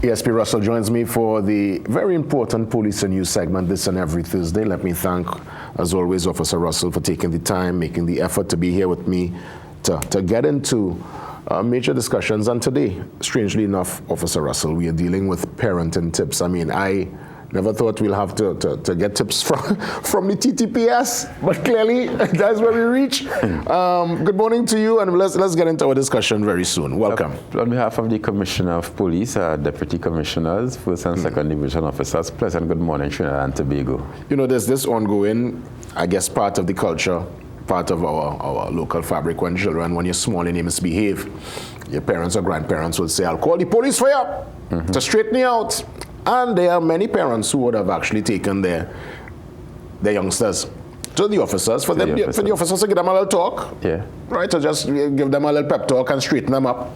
ASP Russell joins me for the very important Police and News segment this and every Thursday. Let me thank, as always, Officer Russell for taking the time, making the effort to be here with me to get into major discussions. And today, strangely enough, Officer Russell, we are dealing with parenting tips. I mean, I never thought we'll have to get tips from the TTPS, but clearly that's where we reach. Good morning to you, and let's get into our discussion very soon. Welcome. On behalf of the Commissioner of Police, Deputy Commissioners, First and Second Division Officers, pleasant good morning, Trinidad and Tobago. You know, there's this ongoing, I guess, part of the culture, part of our local fabric when children, when you're small and you misbehave, your parents or grandparents will say, I'll call the police for you to straighten you out. And there are many parents who would have actually taken their youngsters to the officers for the officers to give them a little talk, right? To just give them a little pep talk and straighten them up.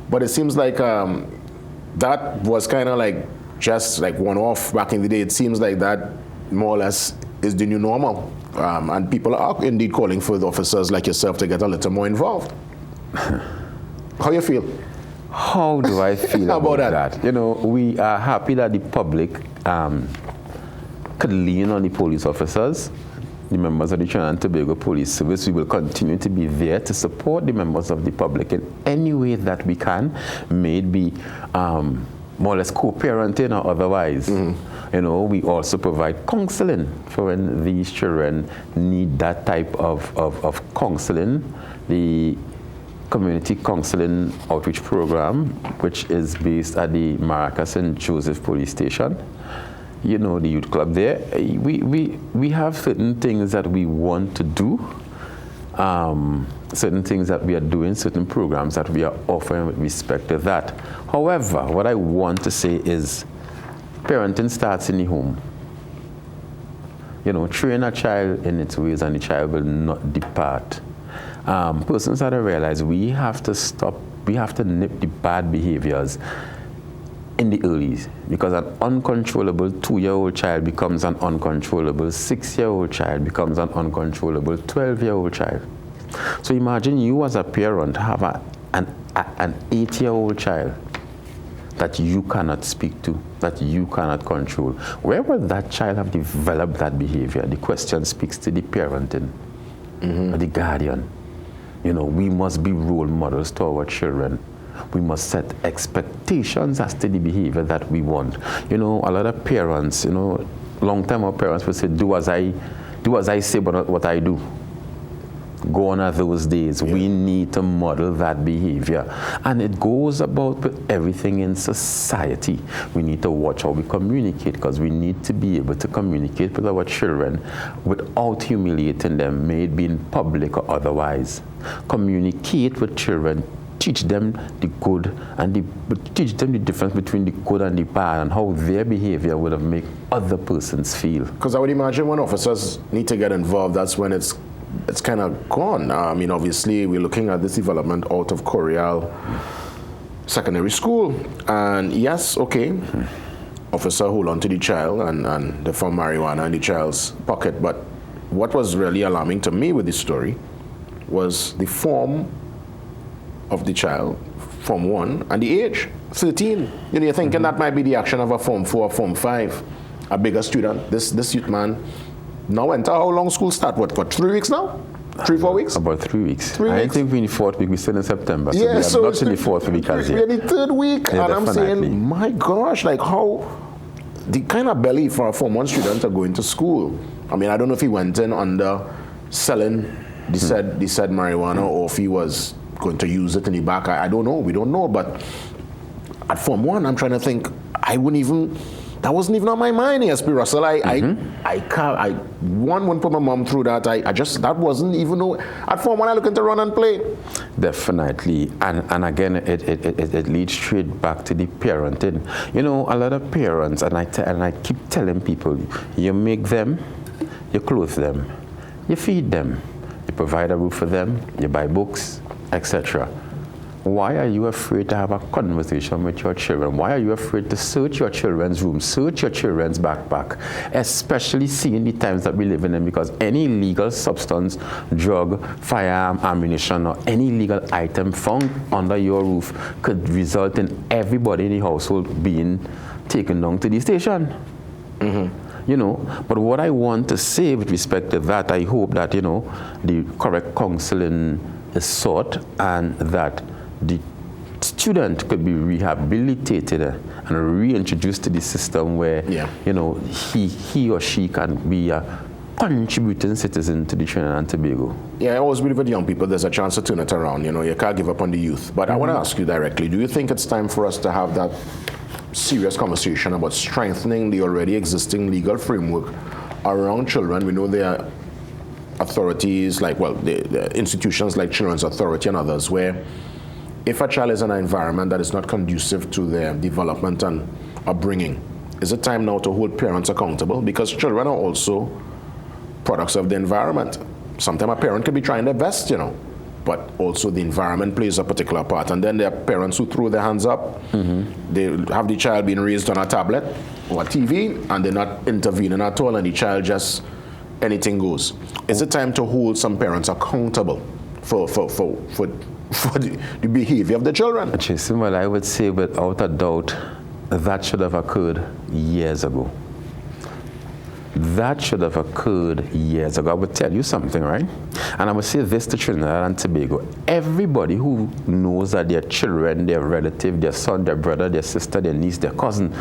But it seems like that was kind of like just like one-off back in the day. It seems like that more or less is the new normal, and people are indeed calling for the officers like yourself to get a little more involved. How you feel? How do I feel about that? You know, we are happy that the public could lean on the police officers, the members of the Trinidad Tobago Police Service. We will continue to be there to support the members of the public in any way that we can, may it be more or less co-parenting or otherwise. You know, we also provide counseling for when these children need that type of counseling. The Community Counseling Outreach Program, which is based at the Maracas St. Joseph Police Station. You know, the youth club there. We have certain things that we want to do, certain things that we are doing, certain programs that we are offering with respect to that. However, what I want to say is parenting starts in the home. You know, train a child in its ways and the child will not depart. Persons have to realize we have to stop, we have to nip the bad behaviors in the early, because an uncontrollable 2-year-old child becomes an uncontrollable 6-year-old child, becomes an uncontrollable 12-year-old child. So imagine you as a parent have an 8-year-old child that you cannot speak to, that you cannot control. Where would that child have developed that behavior? The question speaks to the parenting, the guardian. You know, we must be role models to our children. We must set expectations as to the behavior that we want. You know, a lot of parents, you know, long time our parents would say, do as I say, but not what I do. Gone are those days. We need to model that behavior. And it goes about with everything in society. We need to watch how we communicate, because we need to be able to communicate with our children without humiliating them, may it be in public or otherwise. Communicate with children, teach them the good and teach them the difference between the good and the bad, and how their behavior will make other persons feel. Because I would imagine when officers need to get involved, that's when it's kind of gone. I mean, obviously, we're looking at this development out of Corial Secondary School. And yes, okay, officer hold on to the child and they found marijuana in the child's pocket. But what was really alarming to me with this story was the form of the child, Form 1, and the age, 13. You know, you're thinking that might be the action of a Form 4 or Form 5, a bigger student. This youth man now enter how long school start? What 3 weeks now? 3-4 weeks? About 3 weeks. 3 weeks. I think we're in the 4th week. We're still in September. So yeah, we are not in the 4th week as yet. We're in the 3rd week. Yeah, and definitely. I'm saying, my gosh, like how the kind of belly for a Form 1 student to go into school. I mean, I don't know if he went in under selling the said marijuana, or if he was going to use it in the back. I don't know. We don't know. But at Form 1, I'm trying to think, that wasn't even on my mind, ASP Russell. I wouldn't put my mom through that. That wasn't even, at Form 1 I looking to run and play. Definitely. And again, it leads straight back to the parenting. You know, a lot of parents, and I keep telling people, you make them, you clothe them, you feed them, you provide a roof for them, you buy books, etc. Why are you afraid to have a conversation with your children? Why are you afraid to search your children's room, search your children's backpack, especially seeing the times that we live in? Because any illegal substance, drug, firearm, ammunition, or any illegal item found under your roof could result in everybody in the household being taken down to the station. You know, but what I want to say with respect to that, I hope that, you know, the correct counseling is sought and that the student could be rehabilitated and reintroduced to the system where, you know, he or she can be a contributing citizen to the Trinidad and Tobago. Yeah, I always believe with young people there's a chance to turn it around. You know, you can't give up on the youth. But I want to ask you directly, do you think it's time for us to have that serious conversation about strengthening the already existing legal framework around children? We know there are authorities like, well, the institutions like Children's Authority and others where if a child is in an environment that is not conducive to their development and upbringing, is it time now to hold parents accountable? Because children are also products of the environment. Sometimes a parent can be trying their best, you know, but also the environment plays a particular part. And then there are parents who throw their hands up. They have the child being raised on a tablet or a TV, and they're not intervening at all, and the child just, anything goes. Is it time to hold some parents accountable for the behavior of the children? Jason, well, I would say without a doubt that should have occurred years ago. That should have occurred years ago. I would tell you something, right? And I would say this to Trinidad and Tobago. Everybody who knows that their children, their relative, their son, their brother, their sister, their niece, their cousin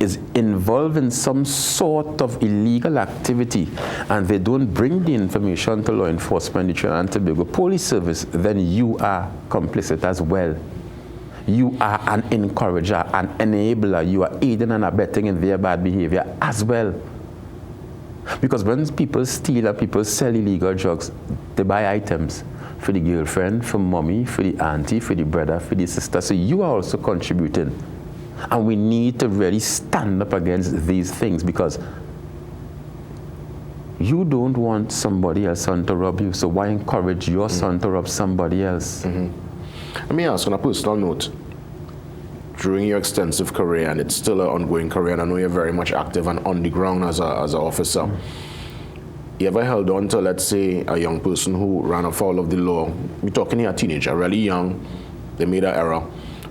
is involved in some sort of illegal activity and they don't bring the information to law enforcement, the Trinidad and Tobago Police Service, then you are complicit as well. You are an encourager, an enabler. You are aiding and abetting in their bad behavior as well. Because when people steal and people sell illegal drugs, they buy items for the girlfriend, for mommy, for the auntie, for the brother, for the sister. So you are also contributing. And we need to really stand up against these things because you don't want somebody else's son to rob you. So why encourage your son to rob somebody else? Let me ask on a personal note. During your extensive career, and it's still an ongoing career, and I know you're very much active and on the ground as an officer, you ever held on to, let's say, a young person who ran afoul of the law? We're talking here a teenager, really young, they made an error.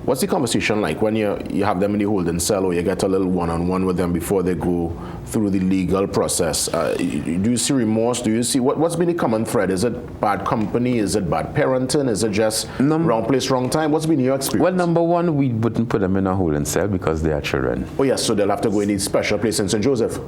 What's the conversation like when you have them in the holding cell or you get a little one-on-one with them before they go through the legal process? Do you see remorse? Do you see, what's been the common thread? Is it bad company? Is it bad parenting? Is it just wrong place, wrong time? What's been your experience? Well, number one, we wouldn't put them in a holding cell because they are children. Oh yes, so they'll have to go in a special place in St. Joseph.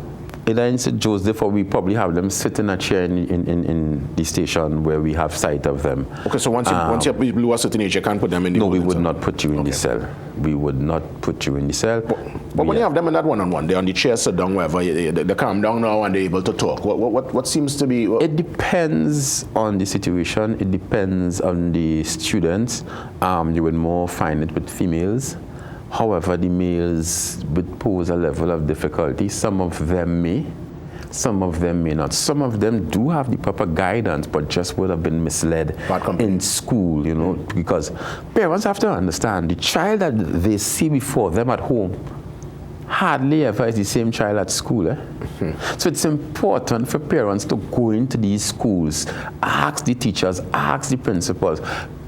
Either in St. Joseph or we probably have them sit in a chair in the station where we have sight of them. Okay, so once you are sitting age, you can't put them in the No, we would cell. Not put you in the cell. We would not put you in the cell. But when you have them in that one-on-one, they're on the chair, sit down, wherever, they calm down now and they're able to talk. What seems to be... It depends on the situation. It depends on the students. You would more find it with females. However, the males would pose a level of difficulty. Some of them may, some of them may not. Some of them do have the proper guidance, but just would have been misled in school, you know, because parents have to understand the child that they see before them at home hardly ever is the same child at school. So it's important for parents to go into these schools, ask the teachers, ask the principals,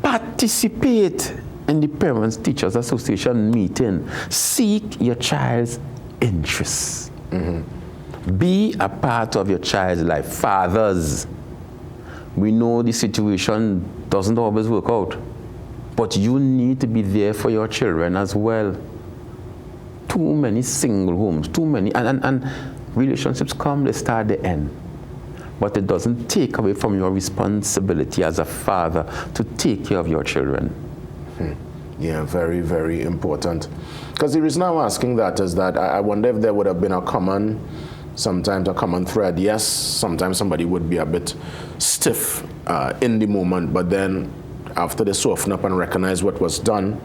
participate in the Parents Teachers Association meeting. Seek your child's interests. Be a part of your child's life. Fathers, we know the situation doesn't always work out, but you need to be there for your children as well. Too many single homes, too many, and relationships come, they start, they end. But it doesn't take away from your responsibility as a father to take care of your children. Yeah, very, very important. Because the reason I'm asking that is that I wonder if there would have been sometimes a common thread. Yes, sometimes somebody would be a bit stiff in the moment, but then after they soften up and recognize what was done,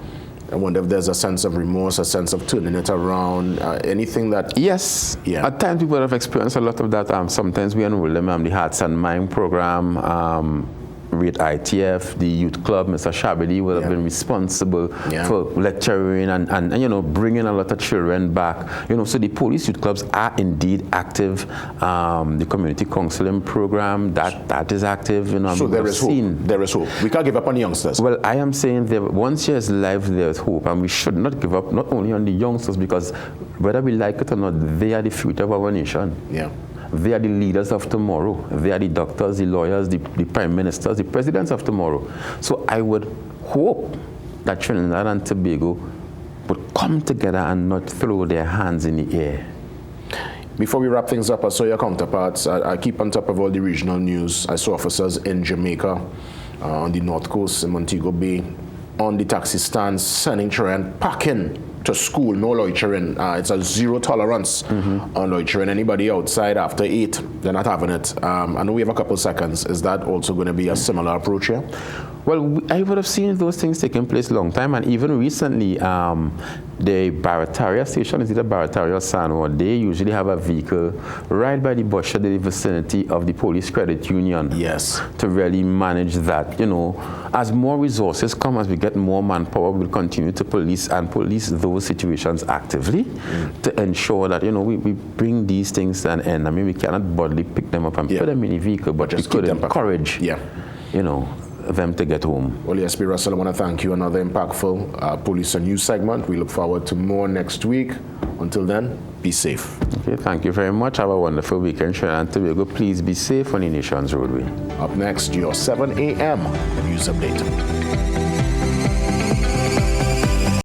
I wonder if there's a sense of remorse, a sense of turning it around, anything that... Yes, at times people have experienced a lot of that. Sometimes we enroll them in the Hearts and Mind program. with ITF, the youth club, Mr. Shabidi would have been responsible for lecturing and you know, bringing a lot of children back. You know, so the police youth clubs are indeed active. The community counseling program, that is active. You know, so there is hope. There is hope. We can't give up on the youngsters. Well, I am saying that once years life, there is hope, and we should not give up not only on the youngsters, because whether we like it or not, they are the future of our nation. Yeah. They are the leaders of tomorrow. They are the doctors, the lawyers, the prime ministers, the presidents of tomorrow. So I would hope that Trinidad and Tobago would come together and not throw their hands in the air. Before we wrap things up, I saw your counterparts. I keep on top of all the regional news. I saw officers in Jamaica, on the north coast, in Montego Bay, on the taxi stands, sending children packing to school, no loitering. It's a zero tolerance on loitering. Anybody outside after 8, they're not having it. I know we have a couple seconds. Is that also going to be a similar approach here? Well, I would have seen those things taking place a long time, and even recently, the Barataria station, is either Barataria or Sanwa, they usually have a vehicle right by the bus shed in the vicinity of the police credit union. Yes. To really manage that. You know, as more resources come, as we get more manpower, we'll continue to police those situations actively to ensure that, you know, we bring these things to an end. I mean, we cannot bodily pick them up and put them in a vehicle, but we could encourage, you know, them to get home. Well, yes, B. Russell, I want to thank you. Another impactful police and news segment. We look forward to more next week. Until then, be safe. Okay, thank you very much. Have a wonderful weekend, Trinidad and Tobago. Please be safe on the nation's roadway. Up next, your 7 a.m. news update.